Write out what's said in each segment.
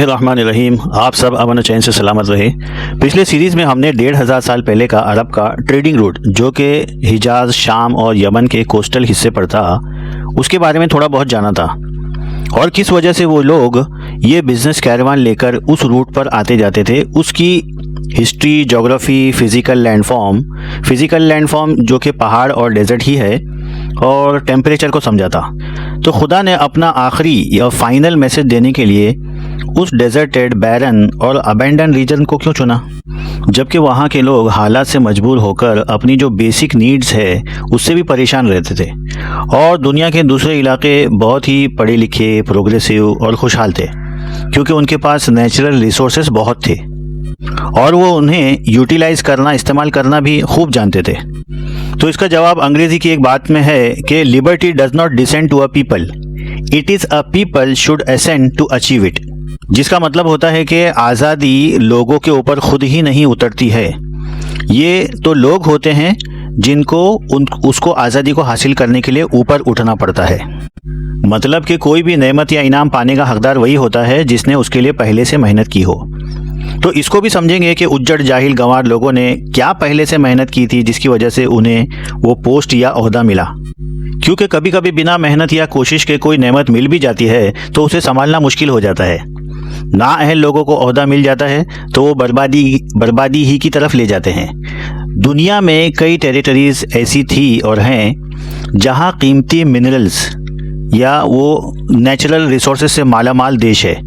रहीम। आप सब अमन चैन से सलामत रहे। पिछले सीरीज़ में हमने 1500 साल पहले का अरब का ट्रेडिंग रूट जो कि हिजाज, शाम और यमन के कोस्टल हिस्से पर था, उसके बारे में थोड़ा बहुत जाना था और किस वजह से वो लोग ये बिज़नेस कैरवान लेकर उस रूट पर आते जाते थे। उसकी हिस्ट्री, ज्योग्राफी, फ़िज़िकल लैंडफॉर्म जो कि पहाड़ और डेजर्ट ही है, और टेम्परेचर को समझा था। तो खुदा ने अपना आखिरी या फाइनल मैसेज देने के लिए उस डेजर्टेड, बैरन और अबेंडन रीजन को क्यों चुना, जबकि वहाँ के लोग हालात से मजबूर होकर अपनी जो बेसिक नीड्स है उससे भी परेशान रहते थे, और दुनिया के दूसरे इलाके बहुत ही पढ़े लिखे, प्रोग्रेसिव और खुशहाल थे क्योंकि उनके पास नेचुरल रिसोर्सेज बहुत थे और वो उन्हें यूटिलाइज करना, इस्तेमाल करना भी खूब जानते थे। तो इसका जवाब अंग्रेजी की एक बात में है कि liberty does not descend to a people, it is a people should ascend to achieve it. जिसका मतलब होता है कि आज़ादी लोगों के ऊपर खुद ही नहीं उतरती है, ये तो लोग होते हैं जिनको उसको आज़ादी को हासिल करने के लिए ऊपर उठना पड़ता है। मतलब कि कोई भी नेमत या इनाम पाने का हकदार वही होता है जिसने उसके लिए पहले से मेहनत की हो। तो इसको भी समझेंगे कि उज्जड़, जाहिल, गंवार लोगों ने क्या पहले से मेहनत की थी जिसकी वजह से उन्हें वो पोस्ट या ओहदा मिला। क्योंकि कभी कभी बिना मेहनत या कोशिश के कोई नेमत मिल भी जाती है तो उसे संभालना मुश्किल हो जाता है। नाअहल लोगों को ओहदा मिल जाता है तो वो बर्बादी ही की तरफ ले जाते हैं। दुनिया में कई टेरिटरीज ऐसी थी और हैं जहाँ कीमती मिनरल्स या वो नेचुरल रिसोर्सेज से मालामाल देश है।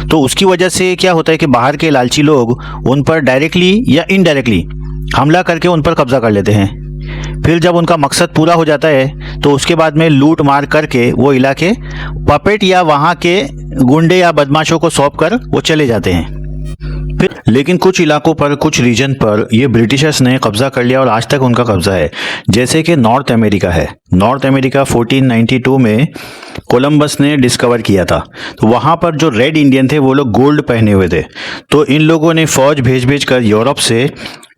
तो उसकी वजह से क्या होता है कि बाहर के लालची लोग उन पर डायरेक्टली या इनडायरेक्टली हमला करके उन पर कब्जा कर लेते हैं। फिर जब उनका मकसद पूरा हो जाता है तो उसके बाद में लूट मार करके वो इलाके पपेट या वहाँ के गुंडे या बदमाशों को सौंप कर वो चले जाते हैं। लेकिन कुछ इलाकों पर, कुछ रीजन पर ये ब्रिटिशर्स ने कब्जा कर लिया और आज तक उनका कब्जा है। जैसे कि नॉर्थ अमेरिका है। नॉर्थ अमेरिका 1492 में कोलंबस ने डिस्कवर किया था। तो वहाँ पर जो रेड इंडियन थे वो लोग गोल्ड पहने हुए थे, तो इन लोगों ने फौज भेज कर यूरोप से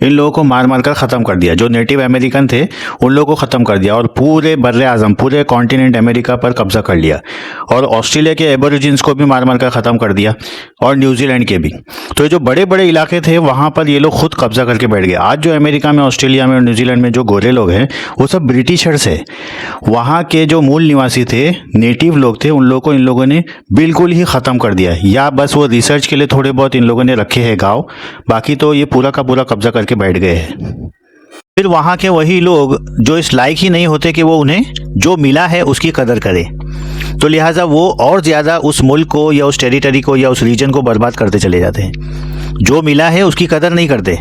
इन लोगों को मार मार कर ख़त्म कर दिया। जो नेटिव अमेरिकन थे उन लोगों को ख़त्म कर दिया और पूरे बर्रे आज़म, पूरे कॉन्टिनेंट अमेरिका पर कब्जा कर लिया, और ऑस्ट्रेलिया के एबोरिजिन्स को भी मार मार कर ख़त्म कर दिया, और न्यूजीलैंड के भी। तो ये जो बड़े बड़े इलाके थे वहाँ पर ये लोग खुद कब्जा करके बैठ गए। आज जो अमेरिका में, ऑस्ट्रेलिया में और न्यूजीलैंड में जो गोरे लोग हैं वो सब ब्रिटिशर्स है। वहाँ के जो मूल निवासी थे, नेटिव लोग थे, उन लोगों को इन लोगों ने बिल्कुल ही ख़त्म कर दिया, या बस वो रिसर्च के लिए थोड़े बहुत इन लोगों ने रखे हैं गाँव, बाकी तो ये पूरा का पूरा कब्जा करके बैठ गए हैं। फिर वहाँ के वही लोग जो इस लायक ही नहीं होते कि वो उन्हें जो मिला है उसकी कदर करें, तो लिहाजा वो और ज़्यादा उस मुल्क को या उस टेरिटरी को या उस रीजन को बर्बाद करते चले जाते हैं। जो मिला है उसकी कदर नहीं करते।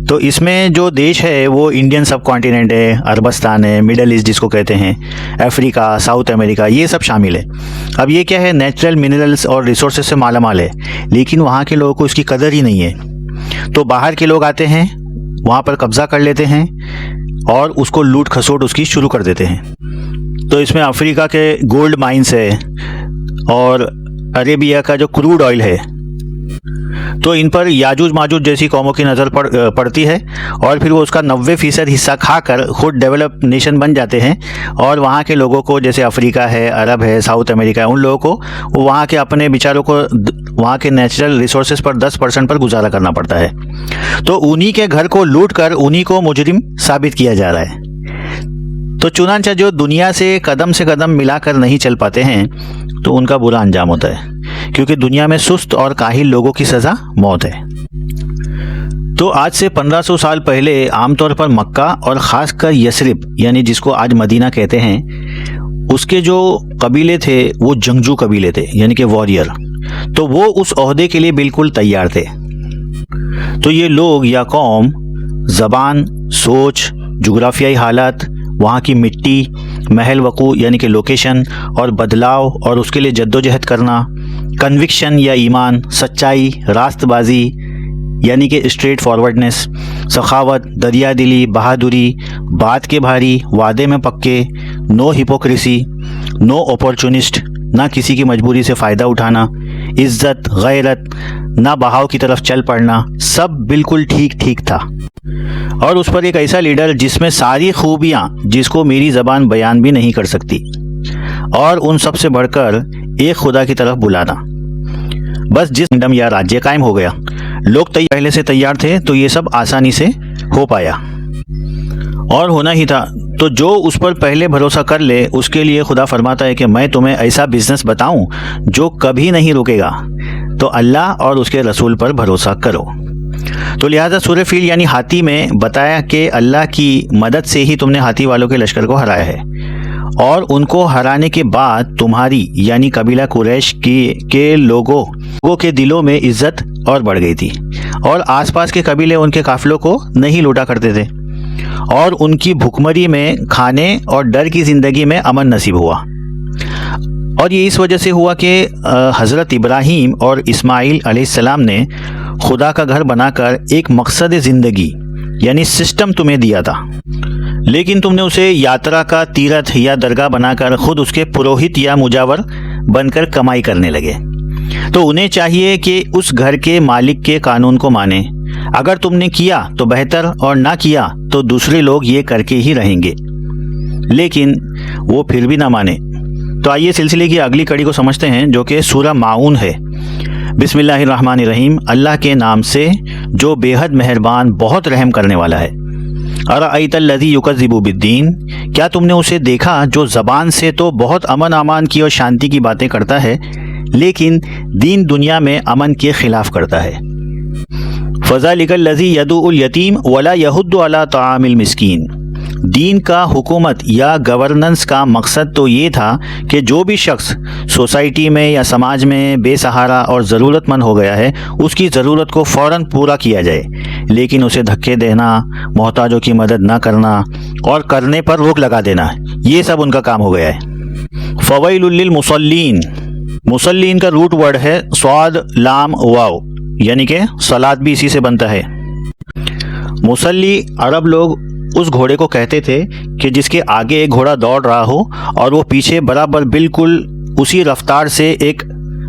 तो इसमें जो देश है वो इंडियन सब कॉन्टिनेंट है, अरबस्तान है, मिडल ईस्ट जिसको कहते हैं, अफ्रीका, साउथ अमेरिका, ये सब शामिल है। अब ये क्या है, नेचुरल मिनरल्स और रिसोर्सेज से मालामाल है, लेकिन वहाँ के लोगों को इसकी कदर ही नहीं है। तो बाहर के लोग आते हैं, वहाँ पर कब्जा कर लेते हैं और उसको लूट खसोट उसकी शुरू कर देते हैं। तो इसमें अफ्रीका के गोल्ड माइंस है और अरेबिया का जो क्रूड ऑयल है, तो इन पर याजूज माजूज जैसी कौमों की नज़र पड़ती है, और फिर वो उसका 90% हिस्सा खाकर खुद डेवलप नेशन बन जाते हैं। और वहाँ के लोगों को, जैसे अफ्रीका है, अरब है, साउथ अमेरिका है, उन लोगों को वो वहाँ के अपने बेचारों को वहाँ के नेचुरल रिसोर्सेज पर 10% पर गुजारा करना पड़ता है। तो उन्हीं के घर को लूट कर उन्हीं को मुजरिम साबित किया जा रहा है। तो चुनांचा जो दुनिया से कदम मिलाकर नहीं चल पाते हैं तो उनका बुरा अंजाम होता है, क्योंकि दुनिया में सुस्त और काहिल लोगों की सज़ा मौत है। तो आज से 1500 साल पहले आमतौर पर मक्का और ख़ासकर यसरिब, यानी जिसको आज मदीना कहते हैं, उसके जो कबीले थे वो जंगजू कबीले थे, यानी कि वॉरियर। तो वो उस ओहदे के लिए बिल्कुल तैयार थे। तो ये लोग या कौम ज़बान, सोच, जुग्राफियाई हालात, वहाँ की मिट्टी, महल वकू यानी कि लोकेशन और बदलाव और उसके लिए जद्दोजहद करना, कन्विक्शन या ईमान, सच्चाई, रास्तबाजी यानी कि स्ट्रेट फॉरवर्डनेस, सखावत, दरिया दिली, बहादुरी, बात के भारी, वादे में पक्के, नो हिपोक्रेसी, नो अपॉर्चुनिस्ट, ना किसी की मजबूरी से फ़ायदा उठाना, इज्जत, गैरत, ना बहाव की तरफ चल पड़ना, सब बिल्कुल ठीक ठीक था। और उस पर एक ऐसा लीडर जिसमें सारी खूबियाँ जिसको मेरी ज़बान बयान भी नहीं कर सकती, और उन सब से बढ़कर एक खुदा की तरफ बुलाना। बस जिस किंगडम या राज्य कायम हो गया, लोग पहले से तैयार थे तो ये सब आसानी से हो पाया और होना ही था। तो जो उस पर पहले भरोसा कर ले उसके लिए खुदा फरमाता है कि मैं तुम्हें ऐसा बिजनेस बताऊं जो कभी नहीं रुकेगा, तो अल्लाह और उसके रसूल पर भरोसा करो। तो लिहाजा सूरह फील यानी हाथी में बताया कि अल्लाह की मदद से ही तुमने हाथी वालों के लश्कर को हराया है और उनको हराने के बाद तुम्हारी यानी कबीला कुरैश के लोगों के दिलों में इज्जत और बढ़ गई थी और आसपास के कबीले उनके काफिलों को नहीं लूटा करते थे और उनकी भुखमरी में खाने और डर की ज़िंदगी में अमन नसीब हुआ। और ये इस वजह से हुआ कि हज़रत इब्राहीम और इस्माइल अलैहिस्सलाम ने खुदा का घर बनाकर एक मकसद ज़िंदगी यानी सिस्टम तुम्हें दिया था, लेकिन तुमने उसे यात्रा का तीर्थ या दरगाह बनाकर खुद उसके पुरोहित या मुजावर बनकर कमाई करने लगे। तो उन्हें चाहिए कि उस घर के मालिक के कानून को माने। अगर तुमने किया तो बेहतर और ना किया तो दूसरे लोग ये करके ही रहेंगे, लेकिन वो फिर भी ना माने। तो आइए सिलसिले की अगली कड़ी को समझते हैं जो कि सूरह माऊन है। बिस्मिल्लाहिर्रहमानिर्रहीम, अल्लाह के नाम से जो बेहद मेहरबान बहुत रहम करने वाला है। अरअयतल्लज़ी युकज़्ज़िबु बिद्दीन, क्या तुमने उसे देखा जो ज़बान से तो बहुत अमन अमान की और शांति की बातें करता है, लेकिन दीन दुनिया में अमन के खिलाफ करता है। फ़ज़ालिकल्लज़ी यदुउल यतीम वला यहुद्दु अला तामिल मिस्कीन, दीन का हुकूमत या गवर्नेंस का मकसद तो ये था कि जो भी शख्स सोसाइटी में या समाज में बेसहारा और ज़रूरतमंद हो गया है उसकी ज़रूरत को फ़ौरन पूरा किया जाए, लेकिन उसे धक्के देना, मोहताजों की मदद ना करना और करने पर रोक लगा देना, ये सब उनका काम हो गया है। फ़वैलुल लिल मुसल्लीन, मुसल्लीन का रूट वर्ड है स्वाद लाम वाव, यानी कि सलात भी इसी से बनता है। मुसल्ली अरब लोग उस घोड़े को कहते थे कि जिसके आगे एक घोड़ा दौड़ रहा हो और वो पीछे बराबर बिल्कुल उसी रफ्तार से एक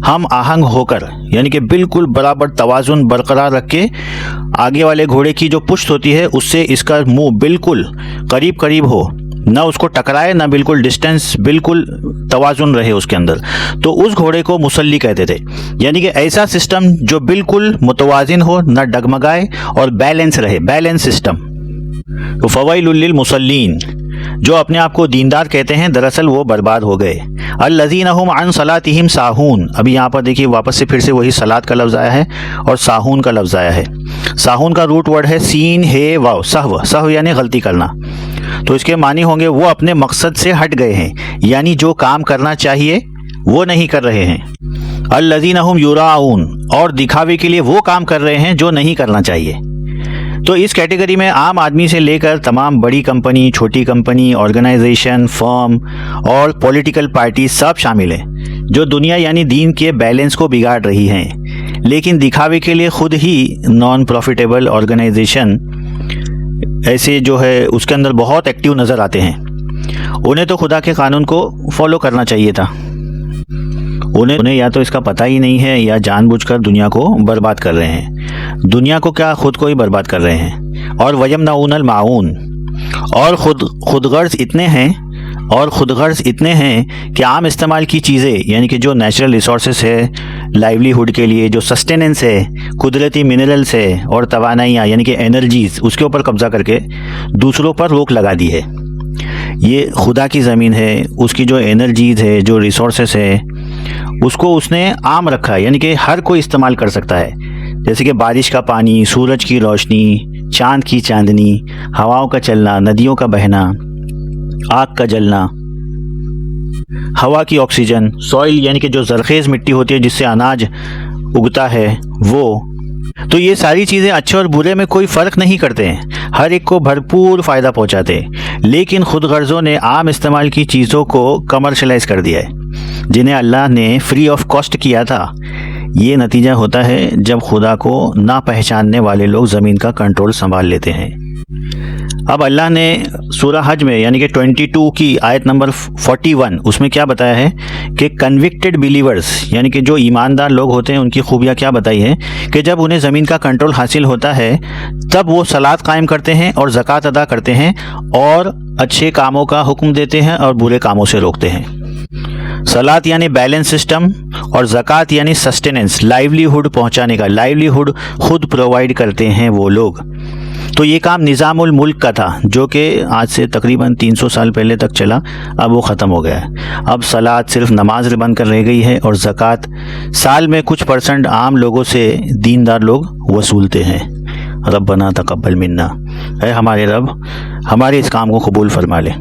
हम आहंग होकर यानी कि बिल्कुल बराबर तवाज़ुन बरकरार रख के आगे वाले घोड़े की जो पुश्त होती है उससे इसका मुंह बिल्कुल करीब करीब हो, ना उसको टकराए ना बिल्कुल डिस्टेंस बिल्कुल तवाज़ुन रहे उसके अंदर, तो उस घोड़े को मुसल्ली कहते थे। यानी कि ऐसा सिस्टम जो बिल्कुल मुतवाज़िन हो, ना डगमगाए और बैलेंस रहे, बैलेंस सिस्टम। तो फ़वैलुल लिल मुसल्लीन, जो अपने आप को दीनदार कहते हैं दरअसल वो बर्बाद हो गए। अल्लज़ीना हुम अन सलातिहिम साहून, अभी यहाँ पर देखिए वापस से फिर से वही सलात का लफ्ज़ आया है और साहून का लफ्ज़ आया है। साहून का रूट वर्ड है सीन हे वाव, सहव, सहव यानी गलती करना। तो इसके मानी होंगे वो अपने मकसद से हट गए हैं, यानी जो काम करना चाहिए वो नहीं कर रहे हैं। अल्लज़ीना हुम युराऊन, और दिखावे के लिए वो काम कर रहे हैं जो नहीं करना चाहिए। तो इस कैटेगरी में आम आदमी से लेकर तमाम बड़ी कंपनी, छोटी कंपनी, ऑर्गेनाइजेशन, फर्म और पॉलिटिकल पार्टी सब शामिल हैं जो दुनिया यानी दीन के बैलेंस को बिगाड़ रही हैं, लेकिन दिखावे के लिए खुद ही नॉन प्रॉफिटेबल ऑर्गेनाइजेशन ऐसे जो है उसके अंदर बहुत एक्टिव नज़र आते हैं। उन्हें तो खुदा के कानून को फॉलो करना चाहिए था। उन्हें या तो इसका पता ही नहीं है या जानबूझकर दुनिया को बर्बाद कर रहे हैं। दुनिया को क्या खुद को ही बर्बाद कर रहे हैं। और वयमनऊनल माऊन, और खुदगर्ज इतने हैं कि आम इस्तेमाल की चीज़ें यानी कि जो नेचुरल रिसोर्सेस है, लाइवलीहुड के लिए जो सस्टेनेंस है, कुदरती मिनरल्स है और तवानाइयाँ यानी कि एनर्जीज़, उसके ऊपर कब्जा करके दूसरों पर रोक लगा दी है। ये खुदा की ज़मीन है, उसकी जो एनर्जीज़ है, जो रिसोर्सेस है, उसको उसने आम रखा है, यानी कि हर कोई इस्तेमाल कर सकता है। जैसे कि बारिश का पानी, सूरज की रोशनी, चांद की चांदनी, हवाओं का चलना, नदियों का बहना, आग का जलना, हवा की ऑक्सीजन, सॉइल यानी कि जो जरखेज़ मिट्टी होती है जिससे अनाज उगता है वो। तो ये सारी चीज़ें अच्छे और बुरे में कोई फ़र्क नहीं करते हैं, हर एक को भरपूर फ़ायदा पहुंचाते हैं, लेकिन खुद गर्ज़ों ने आम इस्तेमाल की चीज़ों को कमर्शलाइज कर दिया है जिन्हें अल्लाह ने फ्री ऑफ कॉस्ट किया था। ये नतीजा होता है जब खुदा को ना पहचानने वाले लोग ज़मीन का कंट्रोल संभाल लेते हैं। अब अल्लाह ने सूरह हज में यानी कि 22 की आयत नंबर 41 उसमें क्या बताया है कि कन्विक्टेड बिलीवर्स यानी कि जो ईमानदार लोग होते हैं उनकी खूबियाँ क्या बताई है कि जब उन्हें ज़मीन का कंट्रोल हासिल होता है तब वो सलात कायम करते हैं और ज़कात अदा करते हैं और अच्छे कामों का हुक्म देते हैं और बुरे कामों से रोकते हैं। सलात यानी बैलेंस सिस्टम और ज़कात यानी सस्टेनेंस, लाइवलीहुड पहुंचाने का। लाइवलीहुड खुद प्रोवाइड करते हैं वो लोग। तो ये काम निज़ामुल मुल्क का था जो कि आज से तकरीबन 300 साल पहले तक चला, अब वो ख़त्म हो गया है। अब सलात सिर्फ नमाज बनकर रह गई है और ज़कात साल में कुछ % आम लोगों से दीनदार लोग वसूलते हैं। रब्बना तक़ब्बल मिन्ना, है हमारे रब हमारे इस काम को कबूल फरमा ले।